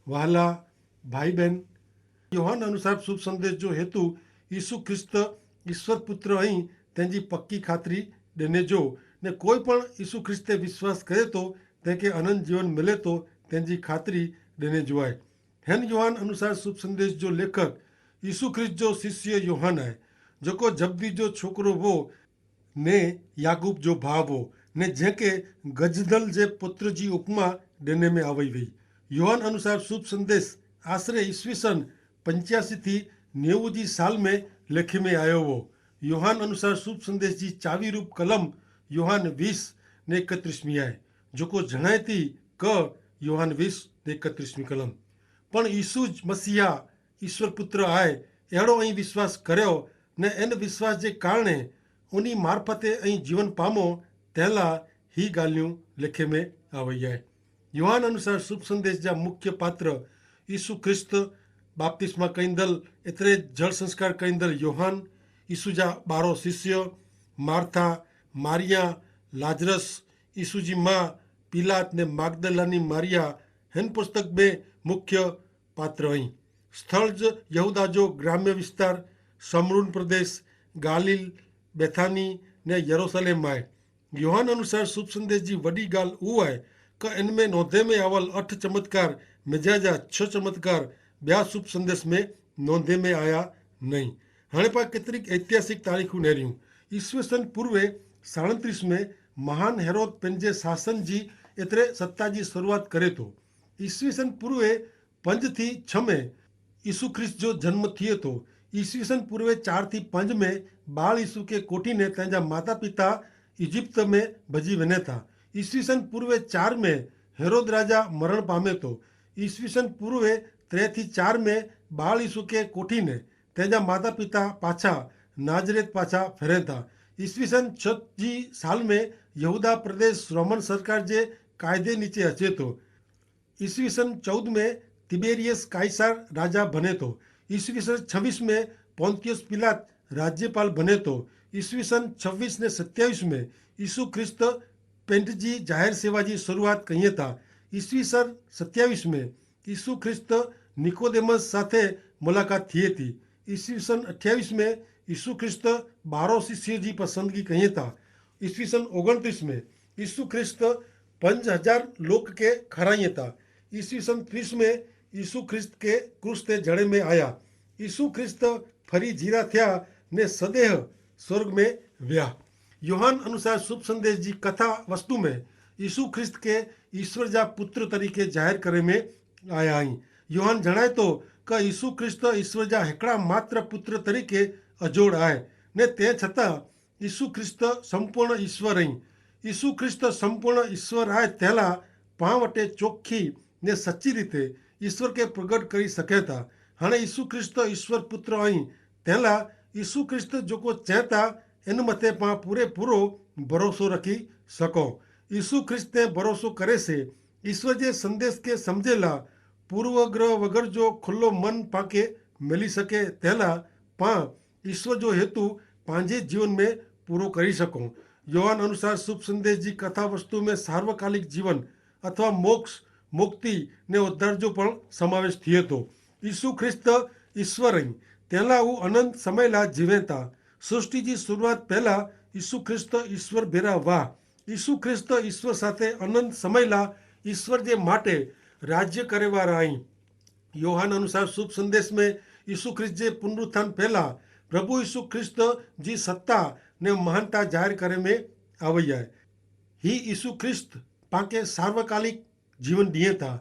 वहाला भाई बहन, योहान अनुसार शुभ संदेश जो हेतु यीशु ख्रिस्त ईश्वर पुत्र અહીં તેની પક્કી ખાતરી દેને જો ને કોઈ પણ ઈસુ ખ્રિસ્તે વિશ્વાસ કરે તો તે કે અનંત જીવન મળે તો તેની ખાતરી દેને જોવાય। હેન યોહાન અનુસાર શુભ સંદેશ जो लेखक यीशु ख्रिस्त जो शिष्य योहान है जो को जब्दी जो छोकरो वो ने याकूब जो भाव हो ने जेके गजदल जे पुत्र जी उपमा देने में આવી ગઈ। योहान अनुसार शुभ संदेश आश्रे ईस्वीसन 85 थी 90 साल में लेखी में आयो हो। योहान अनुसार शुभ संदेश जी चावी रूप कलम योहान 20 ने 31 है जो को जणाय थी क योहान 20 ने 31 कलम पण यीशु मसीहा ईश्वर पुत्र आए एड़ो अहीं विश्वास कर्यो ने एन विश्वास जे कारणे उनी मार्फते अहीं जीवन पामो तेला ही गाल्यूं लेखे में आवई है। योहान अनुसार शुभ संदेश जा मुख्य पात्र यीशु ख्रिस्त बाप्तिस्मा कईंदल एतरे जल संस्कार कईंदल योहान, यीशु जा 12 शिष्य, मार्था, मारिया, लाजरस, यीशु जी माँ पिलात ने मागदलानी मारिया हेन पुस्तक में मुख्य पात्र અહીં। સ્થળ યહૂદા जो ग्राम्य विस्तार समरून प्रदेश गालिल बेथानी ने यरूशलेम है। योहान अनुसार शुभ संदेश जी वडी गाल ऊ है कि इनमें नोंधे में आवल 8 चमत्कार मिजाजा 6 चमत्कार ब्या शुभ संदेश में नोंधे में आया नहीं। हाणे पा केतरीक ऐतिहासिक तारीखों नेरियूं। ईस्वीसन पूर्वे 37 में महान हेरोद पंहिंजे शासन जी एतरे सत्ता जी शुरुआत करे तो। ईस्वीसन पूर्वे 5 थी 6 में यीशु ख्रिस्त जो जन्म थिए तो। ईस्वीसन पूर्वे 4 थी 5 में बाल यीशु के कोठी ने तेजा माता पिता इजिप्त में भजी वने था। ईस्वीसन पूर्वे 4 में हेरोद राजा मरण पामे तो। ईस्वीसन पूर्वे 3 थी 4 में बाल यीशु के कोठी ने तेजा माता पिता पाछा नाजरेत पाछा फेरे था। ईस्वीसन 6 साल में यहूदा प्रदेश रोमन सरकार जे कायदे नीचे अचे तो। ईस्वीसन 14 में तिबेरियस काइसार राजा बने तो। ईस्वीसन 26 में पोंतियस पिलात राज्यपाल बने तो। ईस्वीसन 26 ने 27 में यीशु ख्रिस्त पेंटजी जाहिर सेवा जी शुरुआत कही था। ईस्वीसन 27 में यीशु ख्रिस्त निकोदेमस साथे मुलाकात थी थी। ईस्वीसन 28 में यीशु ख्रिस्त 12 शिष्य जी पसंदगी कही था। ईस्वीसन 29 में यीशु ख्रिस्त 5000 लोग के खराइए था। ईस्वीसन 30 में यीशु ख्रिस्त के क्रूस ते जड़े में आया। यीशु ख्रिस्त फरी जीरा थया ने सदेह स्वर्ग में व्या। योहान अनुसार शुभ संदेश जी कथा वस्तु में यीशु ख्रिस्त के ईश्वर जा पुत्र तरीके जाहिर करे में आया आई। योहान जणाय तो कि यीशु ख्रिस्त ईश्वर जा हेकड़ा मात्र पुत्र तरीके अजोड़ आए ने ते छता यीशु ख्रिस्त संपूर्ण ईश्वर आई। यीशु ख्रिस्त संपूर्ण ईश्वर आए तेला पावटे चोख्खी ने सच्ची रीते ईश्वर के प्रगट करी सके था। हाणे यीशु ख्रिस्त ईश्वर पुत्र आई तेला यीशु ख्रिस्त जो को चेता इन मते पा पूरे पूरो भरोसो रखी सको। यीशु ख्रिस्त ने भरोसो करे से ईश्वर जे संदेश के समझेला पूर्वग्रह वगर जो खुल्लो मन पाके मिली सके तेला पा ईश्वर जो हेतु पांजे जीवन में पूरो करी सको। योहान अनुसार शुभ संदेश जी कथा वस्तु में सार्वकालिक जीवन अथवा मोक्ष मुक्ति ने उद्धार जो पण समावेश थिए तो। यीशु ख्रिस्त ईश्वर आई तेला वो अनंत समय ला जीवे था। सृष्टि जी शुरुआत पहला यीशु ख्रिस्त ईश्वर भेरा वाह। यीशु ख्रिस्त ईश्वर साथे अनंत समय ला ईश्वर जे माटे राज्य करे वाला आई। योहान अनुसार शुभ संदेश में यीशु ख्रिस्त जे पुनरुत्थान पहला प्रभु यीशु ख्रिस्त जी सत्ता ने महानता जाहिर करे में આવી है। ही यीशु ख्रिस्त पाके सार्वकालिक जीवन दिए था।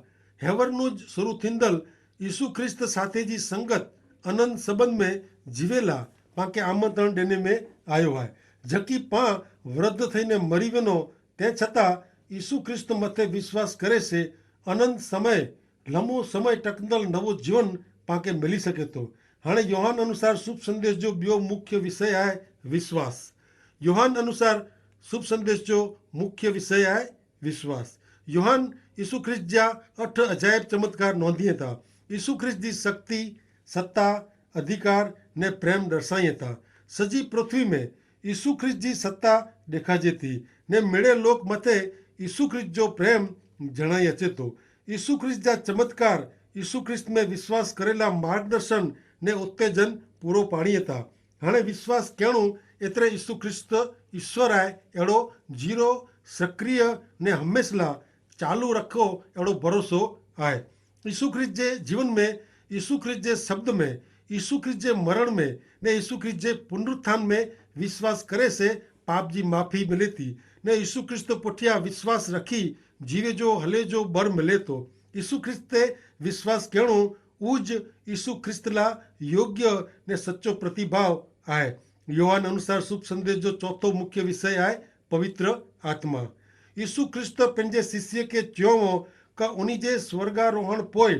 हेवरनु शुरू थिंदल यीशु ख्रिस्त साथे जी संगत अनंत संबंध में जीवेला पाके आमंत्रण देने में आयो है। जकी पा वृद्ध थईने मरी वेनो ते छता यीशु ख्रिस्त मथे विश्वास करे से अनंत समय लंबो समय टकंदल नवो जीवन पाके मिली सके तो। हाणे योहान अनुसार शुभ संदेश जो बियो मुख्य विषय है विश्वास। योहान अनुसार शुभ संदेश जो मुख्य विषय है विश्वास। योहान यीशु ख्रिस्त जा 8 अजायब चमत्कार नोंधिए था। यीशु ख्रिस्त जी शक्ति सत्ता अधिकार ने प्रेम दर्शाए था। सजी पृथ्वी में यीशु ख्रिस्त जी सत्ता देखाजे थी ने मेड़े लोक मथे यीशु ख्रिस्त जो प्रेम जणाई अचे तो। यीशु ख्रिस्त जा चमत्कार यीशु ख्रिस्त में विश्वास करेला मार्गदर्शन ने उत्तेजन पूरो पाड़ी था। हाणे विश्वास करणु एतरे यीशु ख्रिस्त ईश्वर आहे अहिड़ो जीरो सक्रिय ने हमेशा चालू रखो अहिड़ो भरोसो आहे। यीशु ख्रिस्त जे जीवन में, यीशु ख्रिस्त जे शब्द में, यीशु ख्रिस्त जे मरण में ने यीशु ख्रिस्त जे पुनरुत्थान में विश्वास करे से पाप जी माफ़ी मिले थी ने यीशु ख्रिस्त पुठिया विश्वास रखी जीवे जो हले जो बर मिले तो। यीशु ख्रिस्त ते विश्वास करणु उज यीशु ख्रिस्त ला योग्य ने सच्चो प्रतिभाव आहे। योहान अनुसार शुभ संदेश जो चौथो मुख्य विषय आहे पवित्र आत्मा। यीशु ख्रिस्त पंहिंजे शिष्य के चयो का उन्हीं जे स्वर्गारोहण पोइ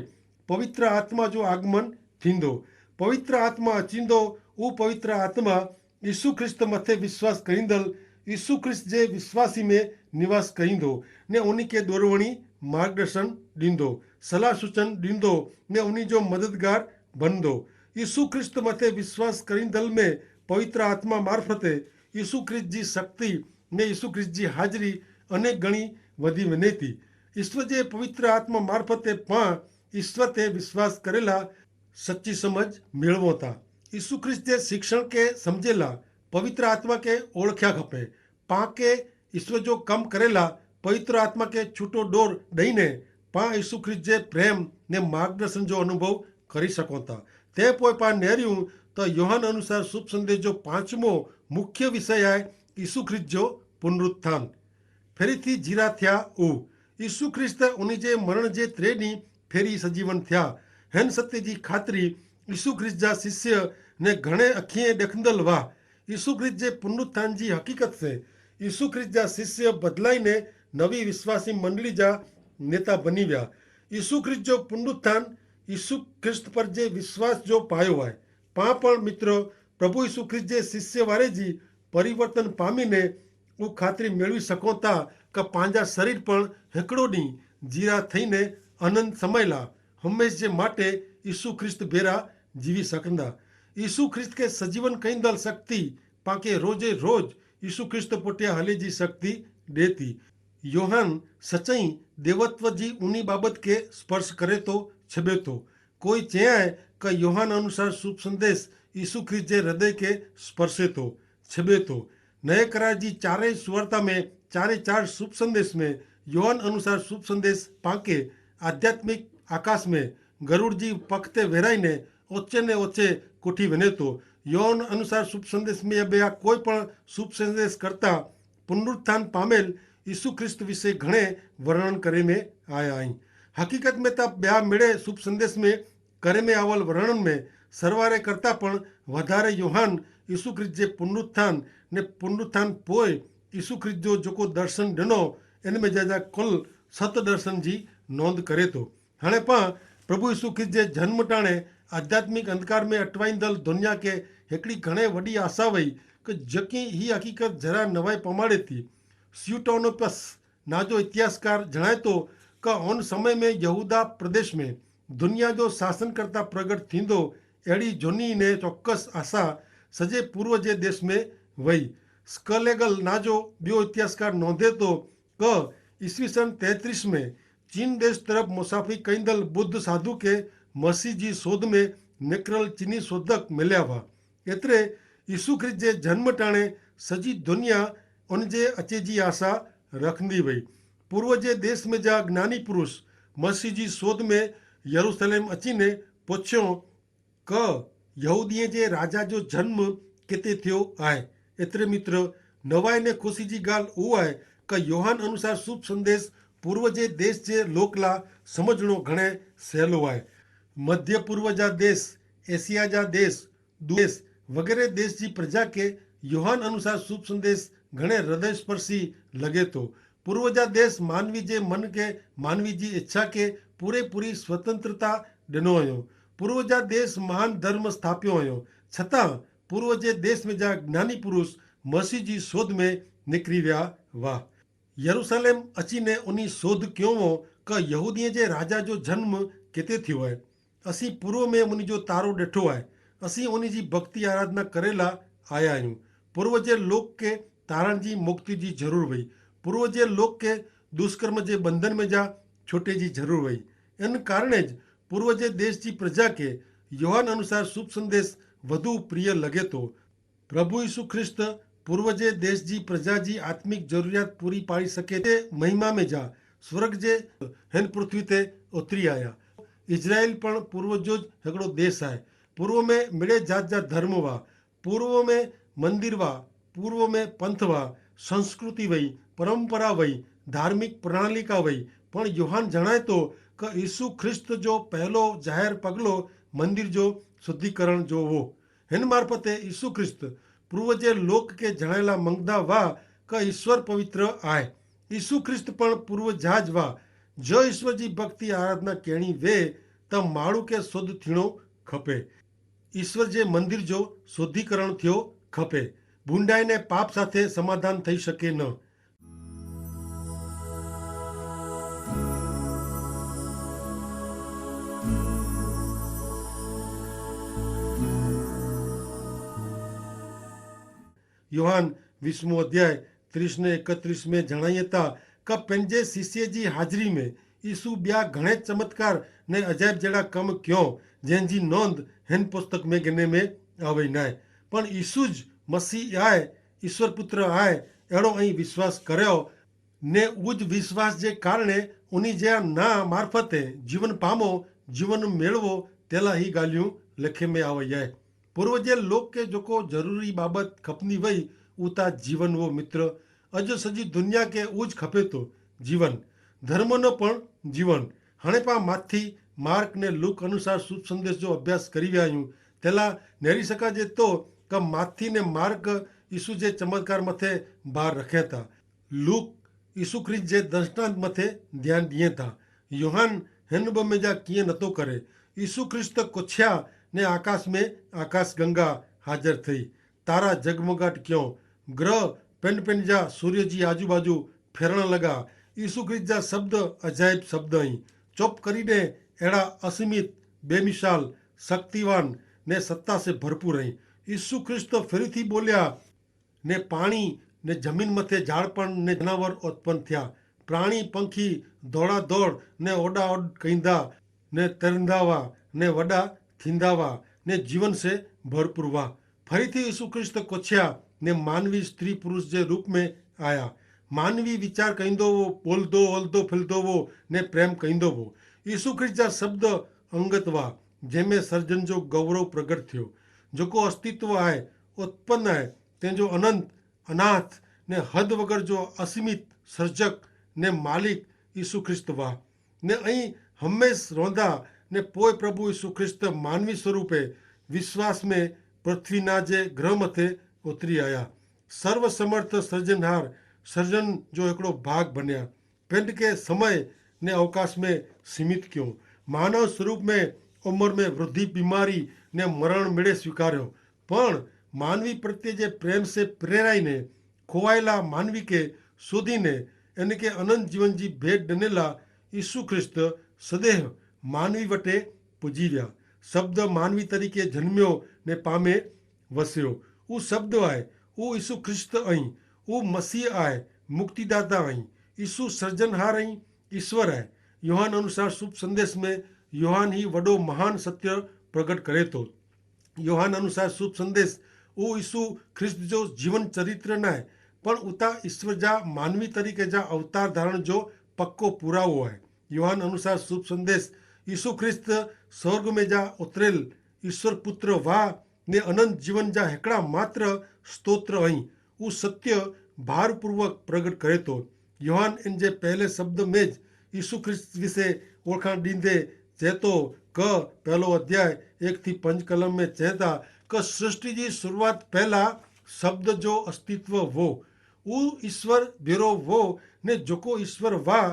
पवित्र आत्मा जो आगमन थींदो। पवित्र आत्मा अचींदो। उ पवित्र आत्मा यीशु ख्रिस्त मथे विश्वास कईंदल यीशु ख्रिस्त जे विश्वासी में निवास कईंदो ने उन्हीं के दोरवणी मार्गदर्शन ॾींदो, सलाह सूचन ॾींदो ने उन्हीं जो मददगार बंदो। यीशु ख्रिस्त मथे विश्वास कईंदल में पवित्र आत्मा मार्फते यीशु ख्रिस्त जी शक्ति ने यीशु ख्रिस्त जी हाज़री अनेक गणी वधी वञे थी। ईश्वर जे पवित्र आत्मा मार्फते पाण ईश्वर ते विश्वास करेला सच्ची समझ मेळवो था। यीशु ख्रिस्त जे शिक्षण के समझेला पवित्र आत्मा के ओळख्या खपे। पाण के ईश्वर जो कम करेला पवित्र आत्मा के छूटो डोर ॾईने पाण यीशु ख्रिस्त जे प्रेम ने मार्गदर्शन जो अनुभव करी सघूं था। ते पोइ पाण नेरियूं तो योहान अनुसार शुभ संदेश जो 5मो मुख्य विषय आहे यीशु ख्रिस्त जो पुनरुत्थान। फेरी थी जीरा थिया उ यीशु ख्रिस्त उन्हीं जे मरण जे 3 ॾींहं फेरी सजीवन थिया। हिन सत्य जी ख़ातिरी यीशु ख्रिस्त जा शिष्य ने घणे अखिएं ॾेखंदल हुआ। यीशु ख्रिस्त जे पुनरुत्थान जी हक़ीक़त से यीशु ख्रिस्त जा शिष्य बदलाईने नवी विश्वासी मंडली जा नेता बनी विया। यीशु ख्रिस्त जो पुनरुत्थान यीशु ख्रिस्त पर जे विश्वास जो पायो आहे। पाण पण मित्रो प्रभु यीशु ख्रिस्त जे शिष्य वारे जी परिवर्तन पामीने उ ख़ातिरी मेळवी सघूं था कि पंहिंजा शरीर पण हिकिड़ो ॾींहुं जीरा थईने अनंत समय ला हमेश जे माटे यीशु ख्रिस्त भेरा जीवी सघंदा। यीशु ख्रिस्त के सजीवन कईंदड़ शक्ति पाके रोजे रोज यीशु ख्रिस्त पुठिया हले जी शक्ति ॾे थी। योहान सचई देवत्व जी उन्हीं बाबत के स्पर्श करे तो छबे तो। कोई चयाए कि योहान अनुसार शुभ संदेश यीशु ख्रिस्त जे हृदय के स्पर्शे तो छबे तो। नए करार जी चारे सुवार्ता में चारे 4 शुभ संदेश में योहान अनुसार शुभ संदेश पाके आध्यात्मिक आकाश में गरुड़ जी पख ते वेराईने ओचे ने ओचे कोठी वने तो। योहान अनुसार शुभ संदेश में ॿिया कोई पण शुभ संदेश करता पुनरुत्थान पामेल यीशु ख्रिस्त विषय घणे वर्णन करे में आया आहिनि। हकीकत में त ॿिया मिड़े शुभ संदेश में करे में आवल वर्णन में सरवारे करता पण वधारे योहान यीशु ख्रिस्त जे पुनरुत्थान ने पुनरुत्थान पोइ यीशु ख्रिस्त जो जेको दर्शन ॾिनो इन में जा कुल 7 दर्शन जी नोंद करे थो। हाणे पाण प्रभु यीशु ख्रिस्त जे जन्म टाणे आध्यात्मिक अंधकार में अटवाईंदल दुनिया के हिकिड़ी घणे वॾी आशा हुई कि जकी ही हकीकत जरा नवाई पमाड़े थी। स्यूटोनोपस ना जो इतिहासकार जणाए तो कि उन समय में यहूदा प्रदेश में दुनिया जो शासनकर्ता प्रगट थींदो अहिड़ी झुनी ने चौक्कस आशा सॼे पूर्व जे देश में वई। स्कलेगल ना जो ॿियो इतिहासकार नोंधे तो कि ईस्वी सन 33 में चीन देश तरफ़ मुसाफ़िरी कईंदल बुद्ध साधु के मसीह जी शोध में निकिरल चीनी शोधक मिलिया हुआ। एतिरे यीशु ख्रिस्त जे जन्म टाणे सॼी दुनिया उन जे अचे जी आशा रखंदी वई। पूर्व जे देश में जा ज्ञानी पुरुष मसीह जी शोध में यरूशलेम अचीने पुछियो कि यहूदीअ जे राजा जो जन्म किथे थियो आहे। एतिरे मित्र नवाई ने ख़ुशी जी ॻाल्हि उहा आहे कि योहान अनुसार शुभ संदेश पूर्व जे देश जे लोक ला समझणो घणे सहेलो आहे। मध्य पूर्व जा देश, एशिया जा देश वग़ैरह देश जी प्रजा के योहान अनुसार शुभ संदेश घणे हृदयस्पर्शी लगे तो। पूर्व जा देश मानवी जे मन के मानवी जी इच्छा के पूरी स्वतंत्रता ॾिनो हुयो। पूर्व जा देश महान धर्म स्थापियो हुयो। छतां पूर्व जे देश में जा ज्ञानी पुरुष मसीह जी शोध में निकिरी विया हुआ। यरूशलेम अचीने उन्हीं शोध कयो हो कि यहूदीअ जे राजा जो जन्म किथे थियो आहे। असीं पूर्व में उन जो तारो ॾिठो आहे। असीं उन जी भक्ति आराधना करेला आया आहियूं। पूर्व जे लोक के तारण जी मुक्ति जी ज़रूरु हुई। पूर्व जे लोक के दुष्कर्म जे बंधन में जा छुटे जी ज़रूरु हुई। इन कारण पूर्वजे देश की प्रजा के योहान अनुसार शुभ संदेश વધુ પ્રિય લગે તો પ્રભુ ઈસુ ખ્રિસ્ત પૂર્વજે દેશ જી પ્રજા જી આત્મિક જરૂરિયાત પૂરી પાડી શકે તે મહિમા में जा स्वर्ग जे हेन पृथ्वी ते उतरी आया। इजराइल पण पूर्वजो हिकिड़ो देश आहे। पूर्व में मिड़े जात जा धर्म हुआ, पूर्व में मंदिर हुआ, पूर्व में पंथ हुआ, संस्कृति वही, परंपरा वही, धार्मिक प्रणालिका वही। पण योहान जणाए तो कि ईसु ख्रिस्त जो पहलो जाहिर पगलो मंदिर जो शुद्धिकरण जो वो हिन मार्फते ईसु ख्रिस्त पूर्वजे लोक के जणायेला मंगदा वा कि ईश्वर पवित्र आए। ईसु ख्रिस्त पण पूर्व जाज वा जो ईश्वर जी भक्ति आराधना केणी वे त माण्हू के शुद्ध थीणो खपे। ईश्वर जे मंदिर जो शुद्धिकरण थियो खपे। भूंडाई ने पाप साथे समाधान थई शके न। योहान 20 अध्याय 30 ने 31 में जणाइए था कि पंहिंजे शिष्य जी हाज़िरी में ईसु ॿिया घणे चमत्कार ने अजायब जहिड़ा कम क्यों जंहिंजी नोंद हिन पुस्तक में गिने में आवे न आहे। पण ईसु ज मसीह आहे, ईश्वर पुत्र आहे अहिड़ो ऐं विश्वास करियो ने उज विश्वास जे कारणे उन्ही जे ना मार्फते जीवन पामो, जीवन मेळवो तेला ही ॻाल्हियूं लिखे में आवई आहे। पूर्व जे लोक के जेको ज़रूरी बाबत खपंदी वई उता जीवन वो मित्र अॼु सॼी दुनिया के उज खपे तो जीवन धर्म न पण जीवन। हाणे पाण माथी मार्क ने लूक अनुसार शुभ संदेश जो अभ्यास करी विया आहियूं। तेला नेरी सघाजे तो कि माथी ने मार्क ईसु जे चमत्कार मथे भार रखे था, लूक ईसु ख्रिस्त जे दर्शनांत मथे ध्यान ॾिए था। योहान हिन ॿ में जा कीअं नथो करे। ईसु ख्रिस्त कुछिया ने आकाश में आकाश गंगा हाजिर थी, तारा जगमगाट क्यों, ग्रह पेन पेन जा सूर्य जी आजू बाजू फेरण लगा। ईसु ख्रिस्त जा शब्द अजायब शब्द आई चुप करीने अहिड़ा असीमित बेमिसाल शक्तिवान ने सत्ता से भरपूर आई। ईसु ख्रिस्त फिर थी बोलिया ने पानी ने जमीन मथे झाड़पण ने जनावर उत्पन्न थिया। प्राणी पंखी दौड़ा दौड़ ने ओडा ओड कईंदा ने तरिंदा हुआ ने वॾा थींदा हुआ ने जीवन से भरपूर हुआ। फरीथी ईसु ख्रिस्त कोछिया ने मानवी स्त्री पुरुष जे रूप में आया। मानवी विचार कईंदो वो, बोलदो हलदो फिरदो वो ने प्रेम कईंदो वो। ईसु ख्रिस्त जा शब्द अंगत हुआ जंहिंमें सर्जन जो गौरव प्रगट थियो। जेको अस्तित्व आहे, उत्पन्न आहे, तंहिंजो अनंत अनाथ ने हद वगर जो असीमित सर्जक ने मालिक ईसु ख्रिस्त हुआ ने ऐं हमेश रहंदा ने पोइ प्रभु ईसु ख्रिस्त मानवी स्वरूपे विश्वास में पृथ्वीना जे ग्रह मथे उतरी आया। सर्वसमर्थ सर्जनहार सर्जन जो हिकिड़ो भाग बनिया। पिंड के समय ने अवकाश में सीमित क्यों, मानव स्वरूप में उम्र में वृद्धि बीमारी ने मरण मिड़े स्वीकार्यो। पण मानवी प्रत्ये जे प्रेम से प्रेराईने खोवाયેલા मानवी के शोधीने इनके अनंत जीवन जी भेट ॾिनेला ईसु ख्रिस्त सदैव मानवी वटे पुजी विया। शब्द मानवी तरीके जन्मियो ने पामे वसियो। उहो शब्द आहे, उहो ईसु ख्रिस्त आई, उहो मसीह आहे, मुक्तिदाता आई, ईसु सर्जनहार आई, ईश्वर आहे। योहान अनुसार शुभ संदेश में योहान ही वॾो महान सत्य प्रकट करे थो। योहान अनुसार शुभ संदेश उहो ईसु ख्रिस्त जो जीवन चरित्र न आहे, पण उता ईश्वर जा मानवी तरीके जा अवतार धारण जो पक्को पुरावो आहे। योहान अनुसार शुभ संदेश ईसु ख्रिस्त स्वर्ग में जा उतरेल ईश्वर पुत्र वाह ने अनंत जीवन जा हिकिड़ा मात्र स्तोत्र आई उहो सत्य भारपूर्वक प्रगट करे थो। योहान इन जे पहले शब्द में ज ईसु ख्रिस्त विषे ओळखाण ॾींदे चए थो क पहलो अध्याय 1 થી 5 कलम में चए था कि सृष्टि जी शुरुआत पहला शब्द जो अस्तित्व वो, ऊ ईश्वर भेरो वो ने जेको ईश्वर वाह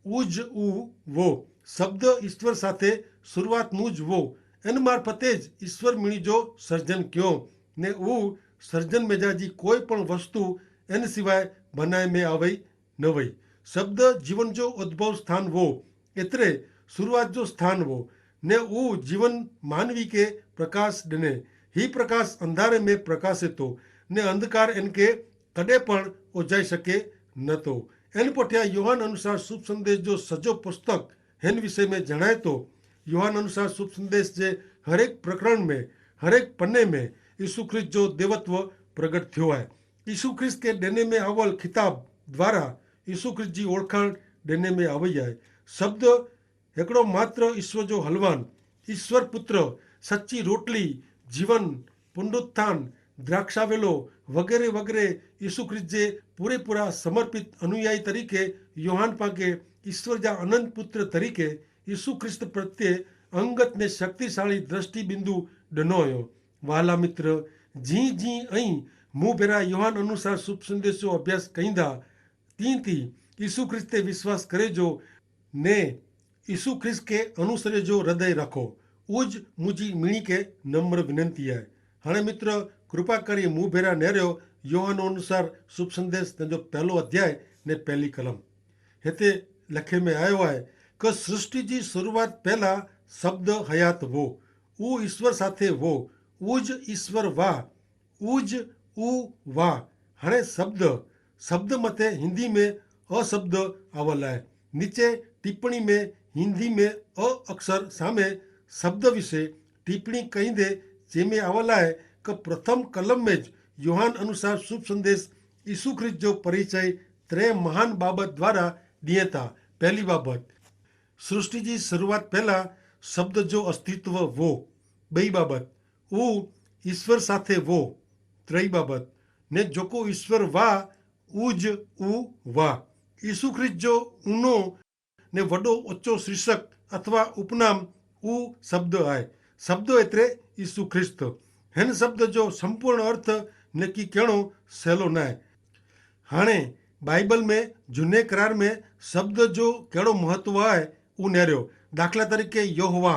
उज ऊ वो। शब्द ईश्वर साथे शुरुआतનું જ वो એન મારફતે જ ઈશ્વર મીણીજો સર્જન કયો ને ऊ સર્જન મેજાજી કોઈ પણ વસ્તુ એન સિવાય બનાય में आवई न वई। शब्द जीवन जो उद्भव स्थान वो एतरे शुरुआत जो स्थान वो ने ऊ जीवन मानवी के प्रकाश ॾिने। ही प्रकाश अंधारे में प्रकाशे तो ने अंधकार इनके कॾहिं पण उजाई सके न तो। इन पुठियां योहान अनुसार शुभ संदेश जो सॼो पुस्तक हिन विषय में जणाए थो यूहन्ना अनुसार शुभ संदेश जे हर एक प्रकरण में, हर एक पन्ने में यीशु ख्रिस्त जो देवत्व प्रगट थियो है। यीशु ख्रिस्त के देने में आवल खिताब द्वारा यीशु ख्रिस्त जी ओळखाण देने में आई है। शब्द हिकिड़ो मात्र ईश्वर जो हलवान, ईश्वर पुत्र, सच्ची रोटली, जीवन, पुनरुत्थान, द्राक्षावेलो वगैरह वगैरह यीशु ख्रिस्त जे पूरेपूरा समर्पित अनुयायी तरीके योहान पाके ईश्वर जा अनंत पुत्र तरीके यीशु ख्रिस्त प्रत्ये अंगत ने शक्तिशाળી दृष्टिबिंदु ॾिनो हुयो। वाला मित्र, जी जी ऐं मूं भेरा योहान अनुसार शुभ संदेश जो अभ्यास कईंदा तीं थी यीशु ख्रिस्त ते विश्वास करे जो ने यीशु ख्रिस्त के अनुसरे जो हृदय रखो। उज मुझी मीणी के नम्र विनंती है। हाणे मित्र कृपा करी मूं भेरा नेरियो योहान अनुसार शुभ संदेश तेजो पहलो अध्याय ने पहली कलम। हिते लखे में आयो है कि सृष्टि जी शुरुआत पहला शब्द हयात वो, ऊ ईश्वर साथे वो, उज ईश्वर वाह, उज ऊ वाह। हाणे शब्द मथे हिंदी में अ शब्द आवल है। नीचे टिप्पणी में हिंदी में अ अक्षर सामे शब्द विषे टिप्पणी कहींदे जेमें आवल है कि प्रथम कलम में ज योहान अनुसार शुभ संदेश यीशु ख्रिस्त जो परिचय त्रे महान बाबत द्वारा दिए था। पहली बाबत सृष्टि जी शुरुआत पहला शब्द जो अस्तित्व वो, बई बाबत ऊ ईश्वर साथे वो, त्रेई बाबत ने जोको ईश्वर वाह, उज ऊ वाह। यीशु ख्रिस्त जो ऊनो ने वडो ऊंचो शीर्षक अथवा उपनाम ऊ शब्द है। शब्द एतरे यीशु ख्रिस्त। हिन शब्द जो संपूर्ण अर्थ नक्की करणो सहेलो न है। हाणे बाइबल में जूने करार में शब्द जो कहिड़ो महत्व है ऊ नेरियो। दाखला तरीके यहोवा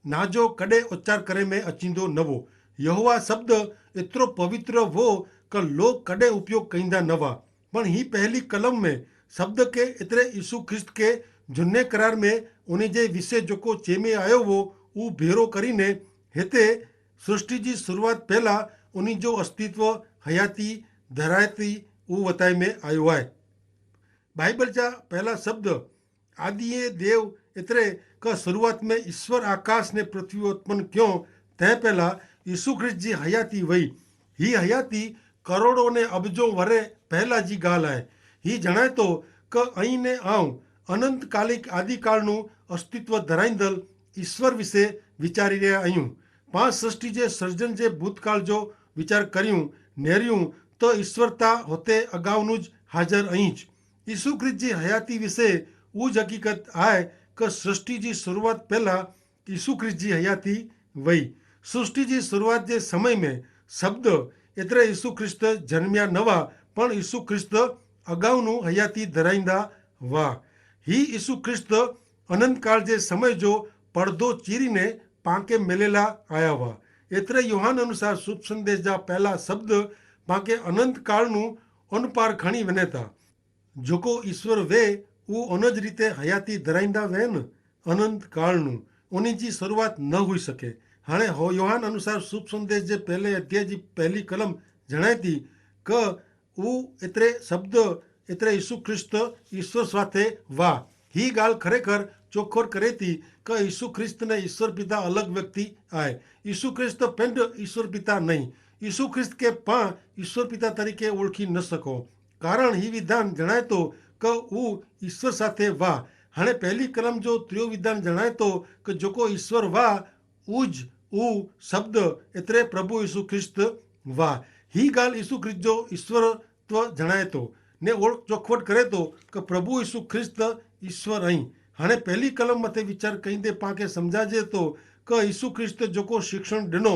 ना जो कॾहिं उच्चार करे में अचींदो न हो। यहोवा शब्द एतिरो पवित्र हो कि लोग कॾहिं उपयोग कईंदा न हुआ। पर ही पहली कलम में शब्द के एतिरे यीशु ख्रिस्त के जूने करार में उन जे विषय जेको चेमे आयो हो ऊ भेरो करीने हिते सृष्टि जी शुरुआत पहला उन जो अस्तित्व हयाती धरायती ऊ वताए में आयो है। बाइबल जा पहला शब्द आदिए देव एतरे का शुरुआत में ईश्वर आकाश ने पृथ्वी उत्पन्न क्यों तै पहला यीशु ख्रिस्त जी हयाती वही। ही हयाती करोड़ों ने अबजों वरे पहला जी गाल है। ही जणाए तो क अई ने आऊं अनंत कालिक आदिकालનું अस्तित्व धराईंदल ईश्वर विषे विचारी रहिया आहियूं। पांच सृष्टि जे सर्जन जे भूतकाल जो विचार करियूं नेरियूं तो ईश्वरता होते अगाउनु ज हाजर अईंच। यीशु ख्रिस्त जी हयाती विषे ऊ ज हकीकत आहे कि सृष्टि जी शुरुआत पहला यीशु ख्रिस्त जी हयाती वही। सृष्टि जी शुरुआत जे समय में शब्द एतरे यीशु ख्रिस्त जन्मिया न हुआ पण यीशु ख्रिस्त अगाउनु हयाती धराईंदा हुआ। ही यीशु ख्रिस्त अनंत काल जे समय जो पर्दो चीरीने पांके मिलेला आया हुआ। एतरे योहान अनुसार शुभ संदेश जा पहला शब्द पांके अनंत कालनु उन पार खणी वने था। जोको ईश्वर वे ऊ उन ज रीते हयाती धराईंदा वेन अनंत कालनु उन जी शुरुआत न हुई सके। हाणे हो योहान अनुसार शुभ संदेश जे पहले अध्याय जी पहली कलम जणाए थी क ऊ एतरे शब्द एतरे यीशु ख्रिस्त ईश्वर साथे वाह। ही गाल खरेखर चोखोर करे थी कि यीशु ख्रिस्त ने ईश्वर पिता अलग व्यक्ति आए। यीशु ख्रिस्त पिंड ईश्वर पिता नहीं। यीशु ख्रिस्त के पा ईश्वर पिता तरीके ओळखी न सको कारण ही विधान जणाए तो कि ऊ ईश्वर साथे वाह। हाणे पहली कलम जो त्रियो विधान जणाए तो कि जोको ईश्वर वाह उज ऊ शब्द एतरे प्रभु यीशु ख्रिस्त वाह। ही गाल यीशु ख्रिस्त जो ईश्वरत्व जणाए तो ने ओळख चोखवट करे तो कि प्रभु यीशु ख्रिस्त ईश्वर आई। हाणे पहली कलम मथे विचार कईंदे पाके समझाजे तो कि यीशु ख्रिस्त जोको शिक्षण ॾिनो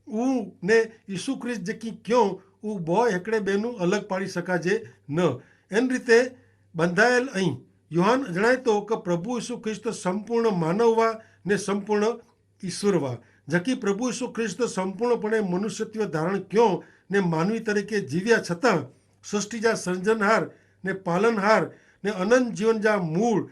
ऊ ने यीशु ख्रिस्त जेकी क्यों ऊ बॉय हिकिड़े ॿिए अलग पाड़ी सकाजे न। इन रीते बंधायल आई। योहान जणाए तो कि प्रभु यीशु ख्रिस्त संपूर्ण मानव हुआ ने संपूर्ण ईश्वर हुआ। जबकि प्रभु यीशु ख्रिस्त संपूर्णपणे मनुष्यत्व धारण क्यों ने मानवी तरीके जीव्या छतां सृष्टि जा सर्जनहार ने पालनहार ने अनंत जीवन जा मूળ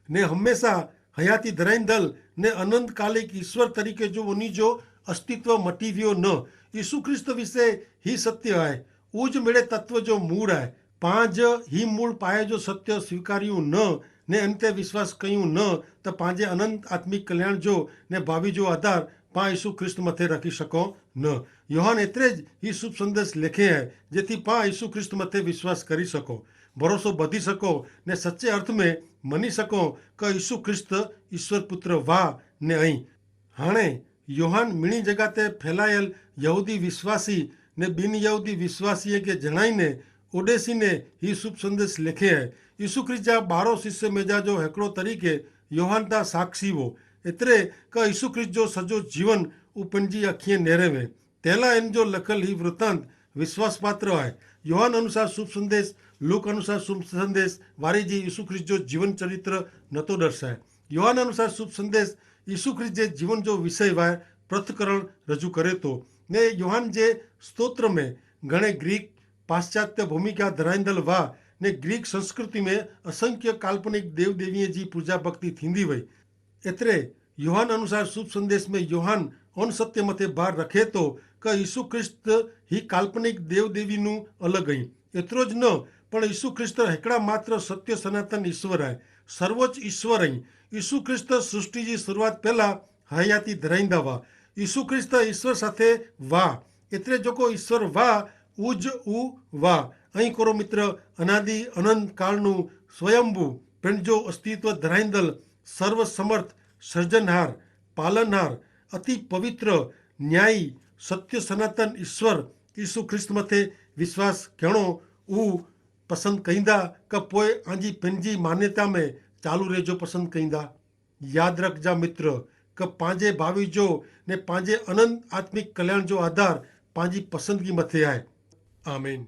ने हमेशा हयाती धराईंदल ने अनंत कालिक ईश्वर तरीके जो उन्हीं जो अस्तित्व मटी वियो न। यीशु ख्रिस्त विषे ही सत्य है। उज मेड़े तत्व जो मूળ है। पांच ही मूળ पाए जो सत्य स्वीकारियूं न ने अंते विश्वास कयूं न तो पांजे अनंत आत्मिक कल्याण जो ने भावी जो आधार पा यीशु ख्रिस्त मथे रखी सको न। योहान एतरे ज ही शुभ संदेश लिखे है जेथी पा यीशु ख्रिस्त मथे विश्वास करी सको, भरोसो बधी सको ने सच्चे अर्थ में मनी सको कि यीशु ख्रिस्त ईश्वर पुत्र वा ने अहीं। हाणे योहान मीणी जगह ते फैलायल यहूदी विश्वासी ने बिन यहूदी विश्वासी के जणाईने उडेसीने ही शुभ संदेश लिखे है। यीशु ख्रिस्त जा 12 शिष्य मेजा जो हेकड़ो तरीके योहान ता साक्षी वो एतरे का यीशु ख्रिस्त जो सजो जीवन उ पंजी अखियां नेरेवे तेला इन जो लखल ही वृत्तांत विश्वास पात्र है। योहान अनुसार शुभ संदेश, लूक अनुसार शुभ संदेश वारी जी यीशु ख्रिस्त जो जीवन चरित्र नतो दर्शाए। योहान अनुसार शुभ संदेश यीशु ख्रिस्त जे जीवन जो विषय वाय पृथकरण रजू करे तो ने योहान जे स्तोत्र में घणे ग्रीक पाश्चात्य भूमिका धराईंदल वा ने ग्रीक संस्कृति में असंख्य काल्पनिक देव देवीअ जी पूजा भक्ति थींदी वई। एतरे योहान अनुसार शुभ संदेश में योहान उन सत्य मथे भार रखे तो कि यीशु ख्रिस्त ही काल्पनिक देव देवीनु अलग अहीं। एतरो ज न पण यीशु ख्रिस्त हेकड़ा मात्र सत्य सनातन ईश्वर है, सर्वोच्च ईश्वर अहीं। यीशु ख्रिस्त सृष्टि जी शुरुआत पहला हयाती धराईंदा वा। यीशु ख्रिस्त ईश्वर साथे वा एतरे जोको ईश्वर वा उज उ वा अहीं कोरो मित्र अनादि अनंत कालनु स्वयंभू पिंड जो अस्तित्व धराईंदल सर्वसमर्थ सृजनहार पालनहार अति पवित्र न्यायी सत्य सनातन ईश्वर यीशु ख्रिस्त मथे विश्वास करणो उ पसंद कईंदा का पोए आंजी पंहिंजी मान्यता में चालू रहिजो पसंद कईंदा। याद रखजा मित्र कि पांजे भावी जो ने पांजे अनंत आत्मिक कल्याण जो आधार पांजी पसंदगी मथे आहे। आमीन।